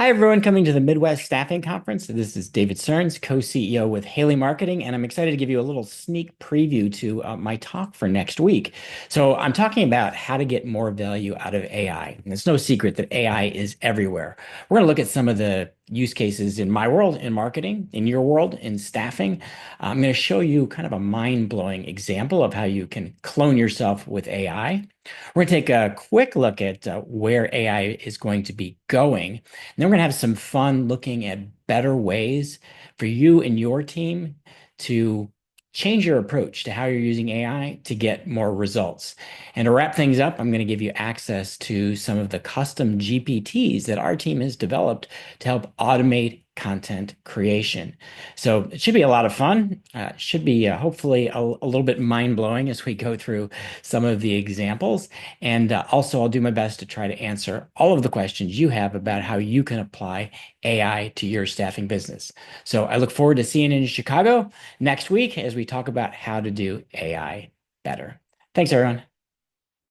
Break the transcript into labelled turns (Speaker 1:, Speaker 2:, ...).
Speaker 1: Hi, everyone, coming to the Midwest Staffing Conference. This is David Searns, co-CEO with Haley Marketing, and I'm excited to give you a little sneak preview to my talk for next week. So I'm talking about how to get more value out of AI. And it's no secret that AI is everywhere. We're going to look at some of the use cases in my world in marketing, in your world in staffing. I'm going to show you kind of a mind-blowing example of how you can clone yourself with AI. We're going to take a quick look at where AI is going to be going. And then we're going to have some fun looking at better ways for you and your team to change your approach to how you're using AI to get more results. And to wrap things up, I'm going to give you access to some of the custom GPTs that our team has developed to help automate content creation. So it should be a lot of fun. Should be hopefully a little bit mind-blowing as we go through some of the examples. And also, I'll do my best to try to answer all of the questions you have about how you can apply AI to your staffing business. So I look forward to seeing you in Chicago next week as we talk about how to do AI better. Thanks, everyone.